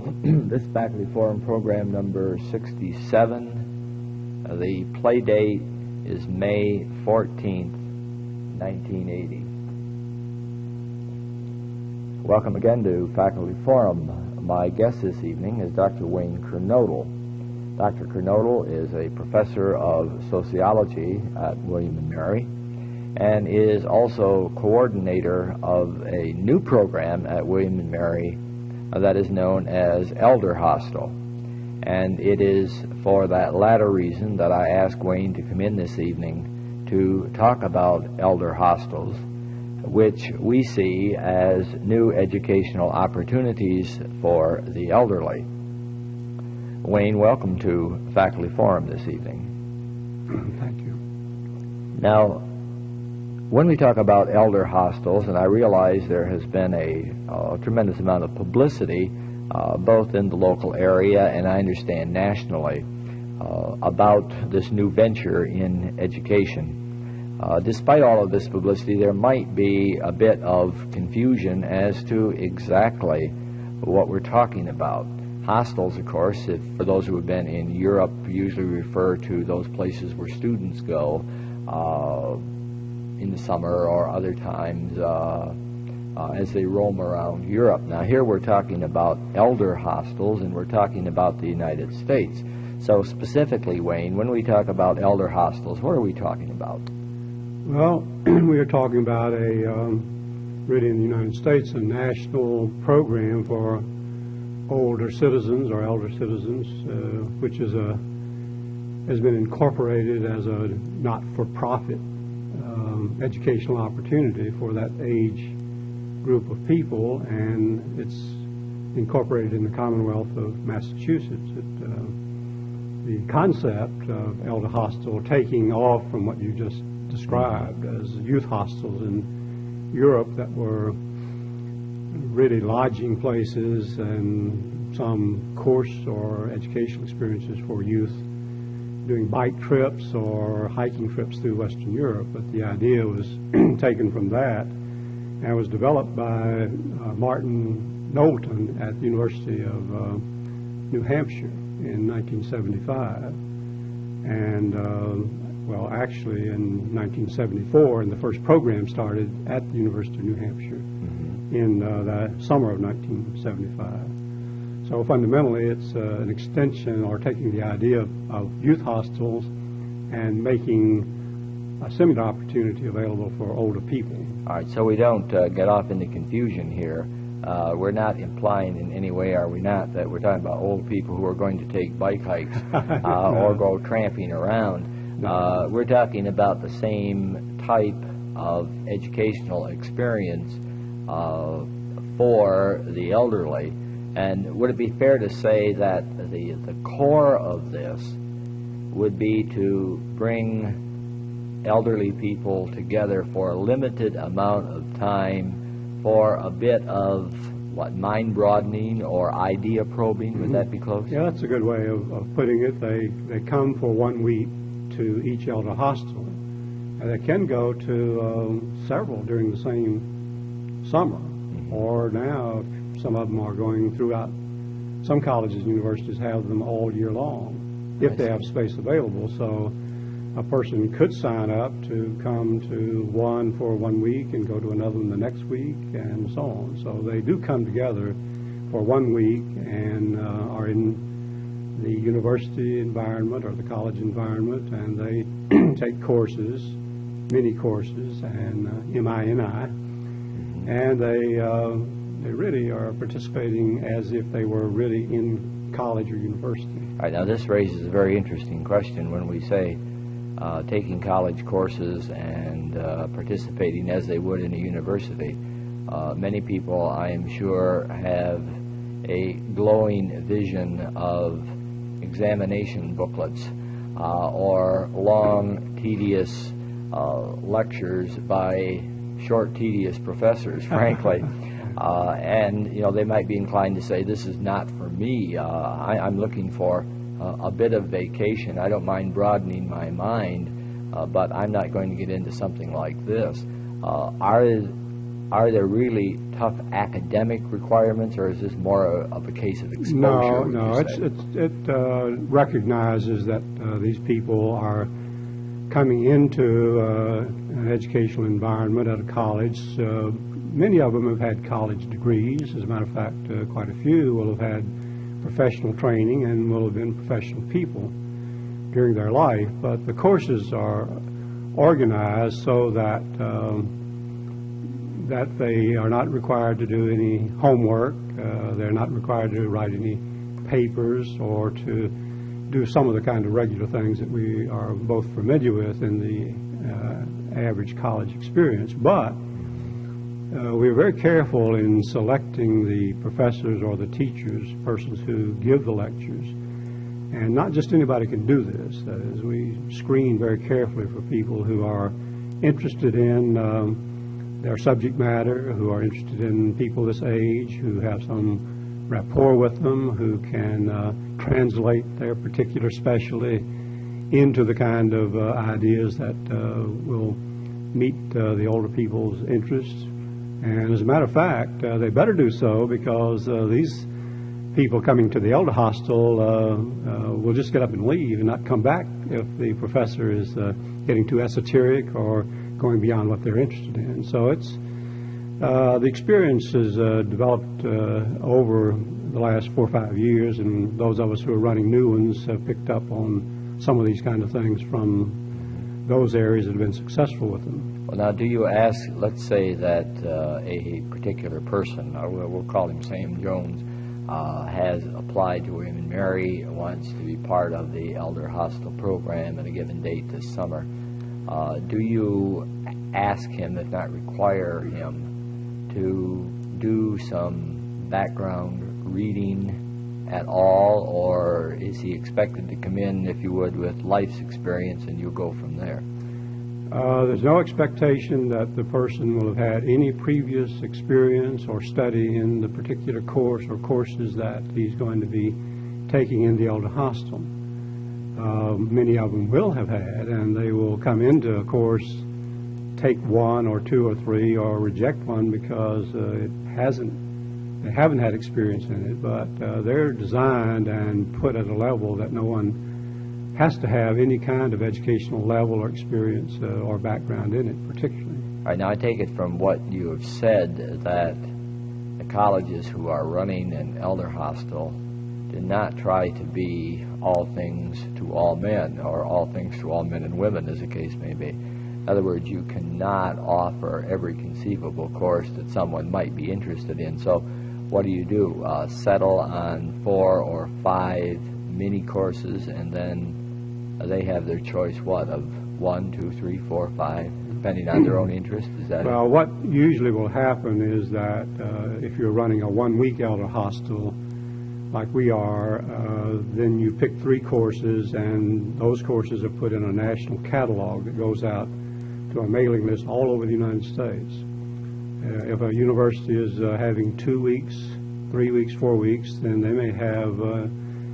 This Faculty Forum program number 67. The play date is May 14th, 1980. Welcome again to Faculty Forum. My guest this evening is Dr. Wayne Kernodle. Dr. Kernodle is a professor of sociology at William & Mary and is also coordinator of a new program at William & Mary that is known as Elder Hostel. And it is for that latter reason that I asked Wayne to come in this evening to talk about elder hostels, which we see as new educational opportunities for the elderly. Wayne, welcome to Faculty Forum this evening. Thank you. Now, when we talk about elder hostels, and I realize there has been a tremendous amount of publicity both in the local area and I understand nationally about this new venture in education. Despite all of this publicity, there might be a bit of confusion as to exactly what we're talking about. Hostels, of course, for those who have been in Europe, usually refer to those places where students go in the summer or other times as they roam around Europe. Now here we're talking about elder hostels, and we're talking about the United States. So specifically, Wayne, when we talk about elder hostels, what are we talking about? Well, we are talking about really in the United States, a national program for older citizens or elder citizens, which has been incorporated as a not-for-profit educational opportunity for that age group of people, and it's incorporated in the Commonwealth of Massachusetts. The concept of elder hostel, taking off from what you just described as youth hostels in Europe that were really lodging places and some course or educational experiences for youth doing bike trips or hiking trips through Western Europe. But the idea was taken from that and was developed by Martin Knowlton at the University of New Hampshire in 1975. And, well, actually in 1974, and the first program started at the University of New Hampshire in the summer of 1975. So fundamentally, it's an extension or taking the idea of youth hostels and making a similar opportunity available for older people. All right, so we don't get off into confusion here. We're not implying in any way, are we not, that we're talking about old people who are going to take bike hikes or go tramping around. We're talking about the same type of educational experience for the elderly. And would it be fair to say that the core of this would be to bring elderly people together for a limited amount of time for a bit of, mind broadening or idea probing? Would that be close? Yeah, that's a good way of putting it. They come for 1 week to each elder hostel. And they can go to several during the same summer. Or now, some of them are going throughout. Some colleges and universities have them all year long, if they have space available. So a person could sign up to come to one for 1 week and go to another one the next week and so on. So they do come together for 1 week and are in the university environment or the college environment, and they take courses, mini courses, and MINI, and they really are participating as if they were really in college or university. All right, now this raises a very interesting question when we say taking college courses and participating as they would in a university. Many people, I am sure, have a glowing vision of examination booklets or long, tedious lectures by short, tedious professors, frankly. And, they might be inclined to say, this is not for me. I'm looking for a bit of vacation. I don't mind broadening my mind, but I'm not going to get into something like this. Are there really tough academic requirements, or is this more of a case of exposure? No. It recognizes that these people are coming into an educational environment at a college. Many of them have had college degrees. As a matter of fact, quite a few will have had professional training and will have been professional people during their life. But the courses are organized so that they are not required to do any homework. They're not required to write any papers or to do some of the kind of regular things that we are both familiar with in the average college experience. But we're very careful in selecting the professors or the teachers, persons who give the lectures. And not just anybody can do this. That is, we screen very carefully for people who are interested in their subject matter, who are interested in people this age, who have some rapport with them, who can translate their particular specialty into the kind of ideas that will meet the older people's interests. And as a matter of fact, they better do so, because these people coming to the elder hostel will just get up and leave and not come back if the professor is getting too esoteric or going beyond what they're interested in. So it's the experience has developed over the last 4 or 5 years, and those of us who are running new ones have picked up on some of these kind of things from those areas that have been successful with them. Well, now, do you ask, let's say that a particular person, we'll call him Sam Jones, has applied to William & Mary, wants to be part of the Elder Hostel program at a given date this summer, do you ask him, if not require him, to do some background reading at all, or is he expected to come in, if you would, with life's experience and you go from there? There's no expectation that the person will have had any previous experience or study in the particular course or courses that he's going to be taking in the Elder Hostel. Many of them will have had, and they will come into a course, take 1 or 2 or 3, or reject one because they haven't had experience in it, but they're designed and put at a level that no one has to have any kind of educational level or experience or background in it particularly. All right, now I take it from what you have said that the colleges who are running an elder hostel do not try to be all things to all men, or all things to all men and women, as the case may be. In other words, you cannot offer every conceivable course that someone might be interested in. So what do? Settle on 4 or 5 mini courses, and then they have their choice, of 1, 2, 3, 4, 5, depending on their own interest? Is that well, what usually will happen is that if you're running a 1-week elder hostel like we are, then you pick 3 courses, and those courses are put in a national catalog that goes out to a mailing list all over the United States. If a university is having 2 weeks, 3 weeks, 4 weeks, then they may have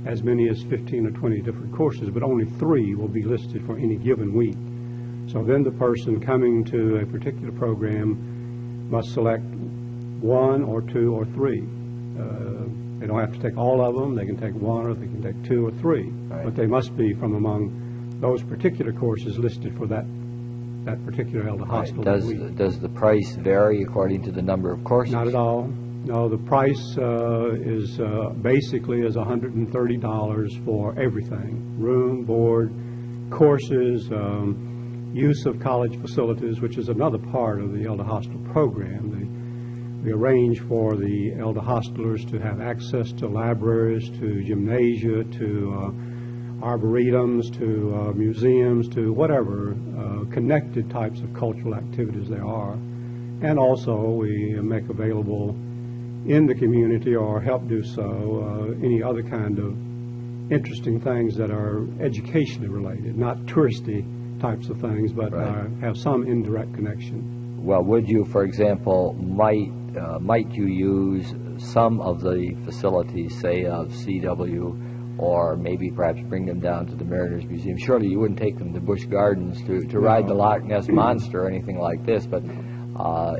as many as 15 or 20 different courses, but only 3 will be listed for any given week. So then the person coming to a particular program must select 1 or 2 or 3. They don't have to take all of them. They can take 1, or they can take 2 or 3. Right. But they must be from among those particular courses listed for that particular elder hostel. Right. Does the price vary according to the number of courses? Not at all. No, the price is basically is $130 for everything: room, board, courses, use of college facilities, which is another part of the elder hostel program. We arrange for the elder hostelers to have access to libraries, to gymnasia, to arboretums, to museums, to whatever connected types of cultural activities there are. And also we make available in the community, or help do so, any other kind of interesting things that are educationally related, not touristy types of things, but right. Have some indirect connection. Well, would you, for example, might you use some of the facilities, say, of CW, or maybe perhaps bring them down to the Mariners Museum? Surely you wouldn't take them to Busch Gardens to ride the Loch Ness Monster or anything like this, but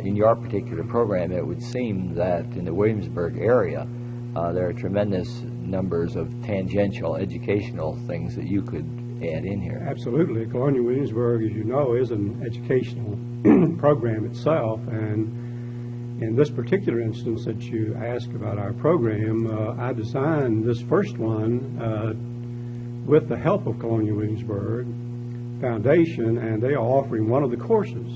In your particular program, it would seem that in the Williamsburg area, there are tremendous numbers of tangential educational things that you could add in here. Absolutely. Colonial Williamsburg, as you know, is an educational program itself, and in this particular instance that you asked about our program, I designed this first one with the help of Colonial Williamsburg Foundation, and they are offering one of the courses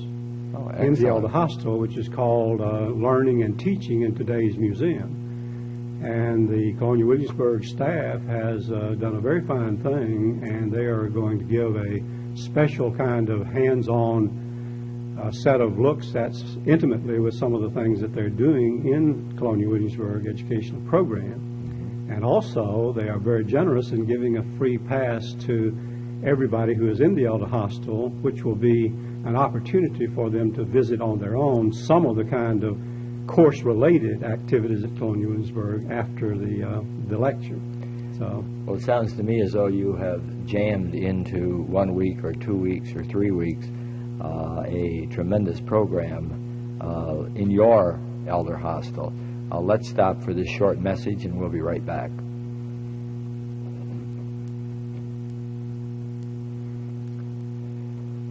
in the Elder Hostel, which is called Learning and Teaching in Today's Museum. And the Colonial Williamsburg staff has done a very fine thing, and they are going to give a special kind of hands-on set of looks that's intimately with some of the things that they're doing in Colonial Williamsburg educational program. And also, they are very generous in giving a free pass to everybody who is in the Elder Hostel, which will be an opportunity for them to visit on their own some of the kind of course-related activities at Colonial Williamsburg after the lecture. So, well, it sounds to me as though you have jammed into 1 week or 2 weeks or 3 weeks a tremendous program in your Elder Hostel. Let's stop for this short message, and we'll be right back.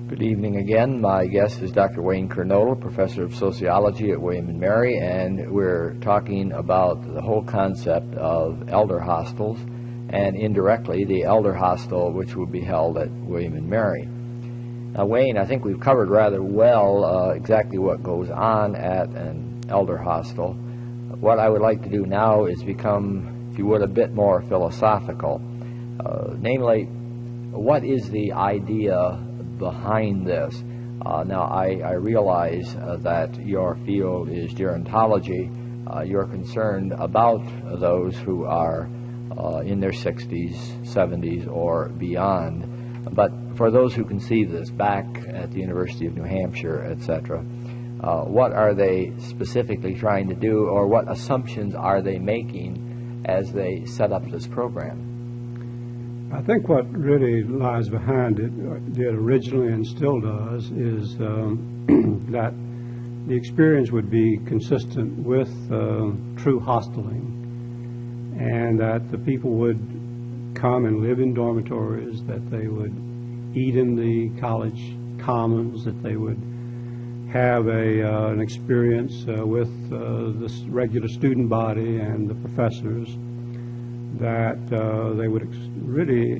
Good evening again. My guest is Dr. Wayne Kernodle, Professor of Sociology at William & Mary, and we're talking about the whole concept of elder hostels, and indirectly the elder hostel which will be held at William & Mary. Now, Wayne, I think we've covered rather well exactly what goes on at an elder hostel. What I would like to do now is become, if you would, a bit more philosophical. Namely, what is the idea behind this? Now, I realize that your field is gerontology. You're concerned about those who are in their 60s, 70s, or beyond. But for those who conceive this back at the University of New Hampshire, etc., what are they specifically trying to do, or what assumptions are they making as they set up this program? I think what really lies behind it, did originally and still does, is that the experience would be consistent with true hosteling, and that the people would come and live in dormitories, that they would eat in the college commons, that they would have an experience with the regular student body and the professors, that they would really,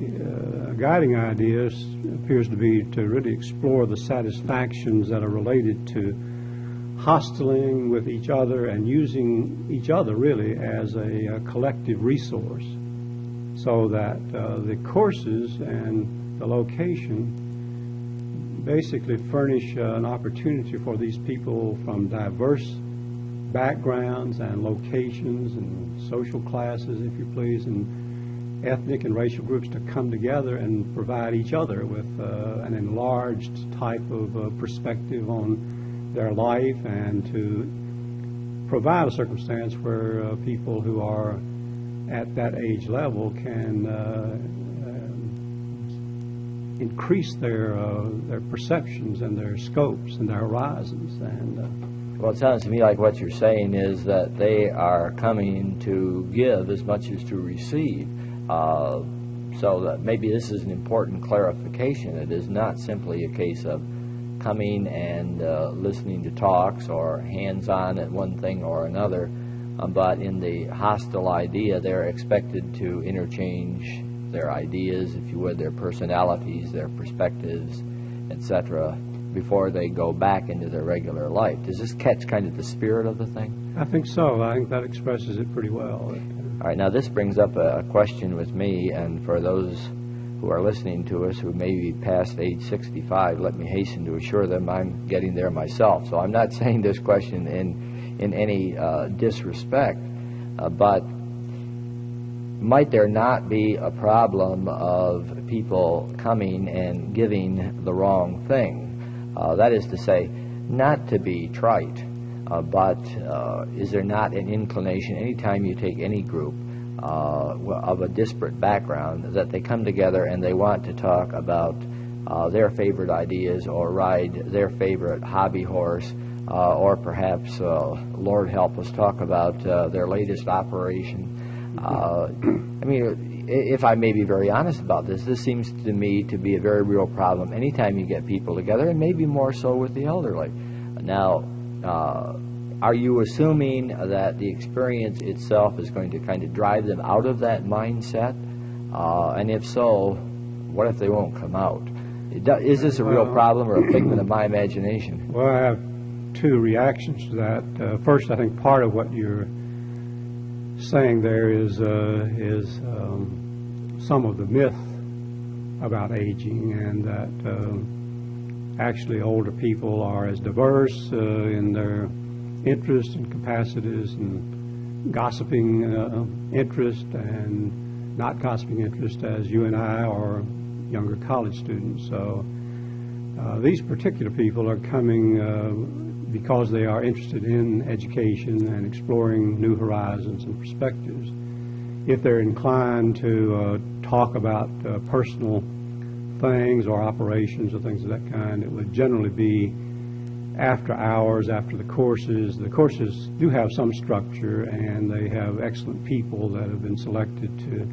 guiding ideas appears to be to really explore the satisfactions that are related to hosteling with each other and using each other really as a collective resource, so that the courses and the location basically furnish an opportunity for these people from diverse backgrounds and locations and social classes, if you please, and ethnic and racial groups to come together and provide each other with an enlarged type of perspective on their life, and to provide a circumstance where people who are at that age level can increase their perceptions and their scopes and their horizons. And well, it sounds to me like what you're saying is that they are coming to give as much as to receive. So that maybe this is an important clarification. It is not simply a case of coming and listening to talks or hands-on at one thing or another, but in the hostile idea, they're expected to interchange their ideas, if you would, their personalities, their perspectives, etc., before they go back into their regular life. Does this catch kind of the spirit of the thing? I think so. I think that expresses it pretty well. All right, now this brings up a question with me, and for those who are listening to us who may be past age 65, let me hasten to assure them I'm getting there myself. So I'm not saying this question in any disrespect, but might there not be a problem of people coming and giving the wrong thing? That is to say, not to be trite, but is there not an inclination, anytime you take any group of a disparate background, that they come together and they want to talk about their favorite ideas or ride their favorite hobby horse or perhaps, Lord help us, talk about their latest operation. I mean, if I may be very honest about this, this seems to me to be a very real problem anytime you get people together, and maybe more so with the elderly. Now, are you assuming that the experience itself is going to kind of drive them out of that mindset? And if so, what if they won't come out? Is this a real problem or a figment of my imagination? Well, I have two reactions to that. First, I think part of what you're saying there is some of the myth about aging, and that actually older people are as diverse in their interests and capacities and gossiping interest and not gossiping interest as you and I or younger college students. So these particular people are coming because they are interested in education and exploring new horizons and perspectives. If they're inclined to talk about personal things or operations or things of that kind, it would generally be after hours, after the courses. The courses do have some structure, and they have excellent people that have been selected to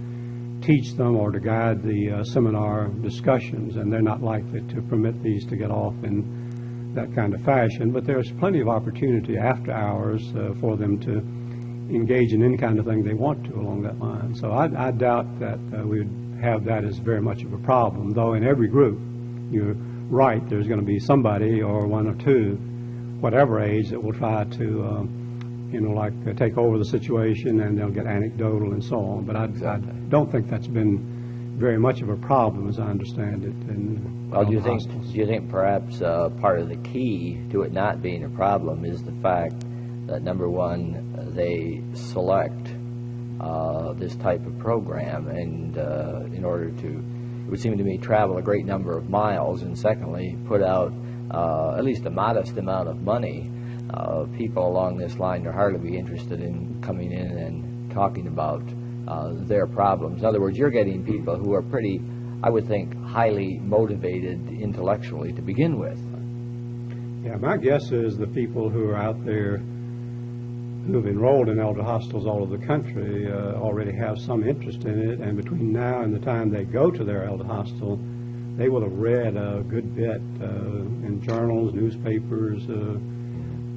teach them or to guide the seminar discussions, and they're not likely to permit these to get off in that kind of fashion. But there's plenty of opportunity after hours for them to engage in any kind of thing they want to along that line. So I doubt that we would have that as very much of a problem, though in every group, you're right, there's going to be somebody or one or two, whatever age, that will try to take over the situation, and they'll get anecdotal and so on. But I don't think that's been very much of a problem, as I understand it. Well, do you think perhaps part of the key to it not being a problem is the fact that, number one, they select this type of program, and in order to, it would seem to me, travel a great number of miles, and secondly, put out at least a modest amount of money. People along this line are hardly be interested in coming in and talking about their problems. In other words, you're getting people who are pretty, I would think, highly motivated intellectually to begin with. Yeah, my guess is the people who are out there who have enrolled in elder hostels all over the country already have some interest in it, and between now and the time they go to their elder hostel, they will have read a good bit in journals, newspapers,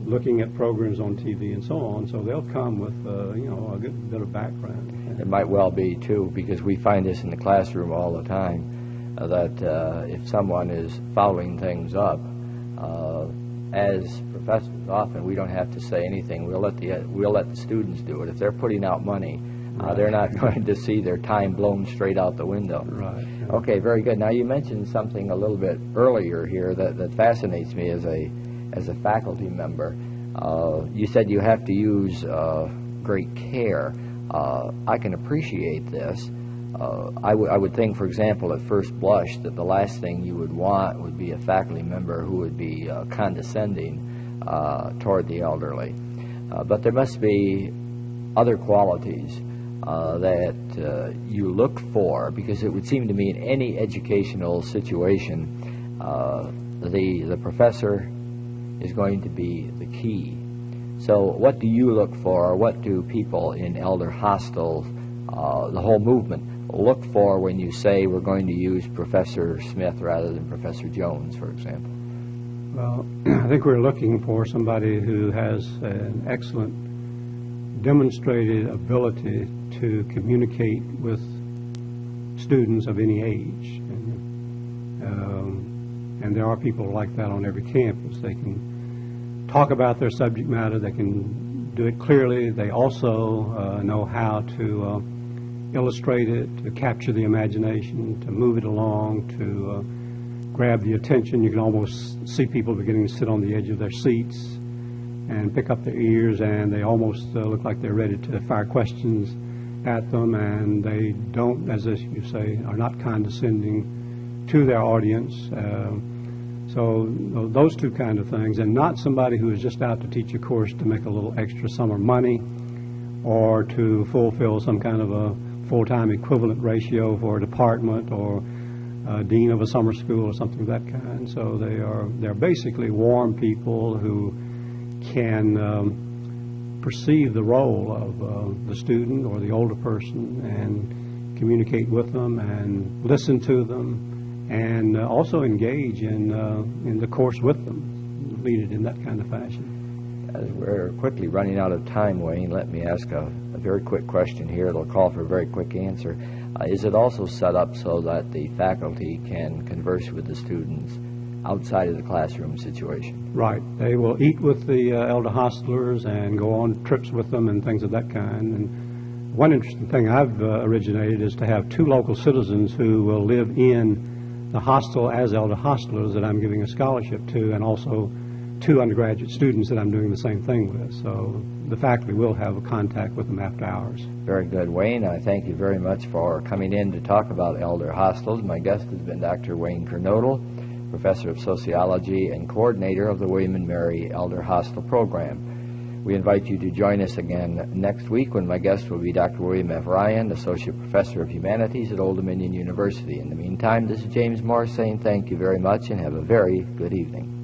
looking at programs on TV and so on. So they'll come with a good bit of background. It might well be too, because we find this in the classroom all the time, that if someone is following things up, as professors, often we don't have to say anything. We'll let the students do it. If they're putting out money, they're not going to see their time blown straight out the window. Right. Yeah. Okay, very good. Now, you mentioned something a little bit earlier here that fascinates me as a faculty member. You said you have to use great care. I can appreciate this. I would think, for example, at first blush, that the last thing you would want would be a faculty member who would be condescending toward the elderly. But there must be other qualities that you look for, because it would seem to me in any educational situation, the professor is going to be the key. So what do you look for? What do people in elder hostels, the whole movement, look for when you say we're going to use Professor Smith rather than Professor Jones, for example? Well, I think we're looking for somebody who has an excellent demonstrated ability to communicate with students of any age. And there are people like that on every campus. They can talk about their subject matter. They can do it clearly. They also know how to illustrate it, to capture the imagination, to move it along, to grab the attention. You can almost see people beginning to sit on the edge of their seats and pick up their ears, and they almost look like they're ready to fire questions at them, and they don't, as you say, are not condescending to their audience. So those two kind of things, and not somebody who is just out to teach a course to make a little extra summer money or to fulfill some kind of a full-time equivalent ratio for a department or dean of a summer school or something of that kind. So they're basically warm people who can perceive the role of the student or the older person and communicate with them and listen to them and also engage in the course with them, lead it in that kind of fashion. As we're quickly running out of time, Wayne, let me ask a very quick question here. It'll call for a very quick answer. Is it also set up so that the faculty can converse with the students outside of the classroom situation? Right. They will eat with the elder hostelers and go on trips with them and things of that kind. And one interesting thing I've originated is to have 2 local citizens who will live in the hostel as elder hostelers that I'm giving a scholarship to, and also 2 undergraduate students that I'm doing the same thing with. So the faculty will have a contact with them after hours. Very good, Wayne. I thank you very much for coming in to talk about elder hostels. My guest has been Dr. Wayne Kernodle, Professor of Sociology and Coordinator of the William and Mary Elder Hostel Program. We invite you to join us again next week when my guest will be Dr. William F. Ryan, Associate Professor of Humanities at Old Dominion University. In the meantime, this is James Morris saying thank you very much and have a very good evening.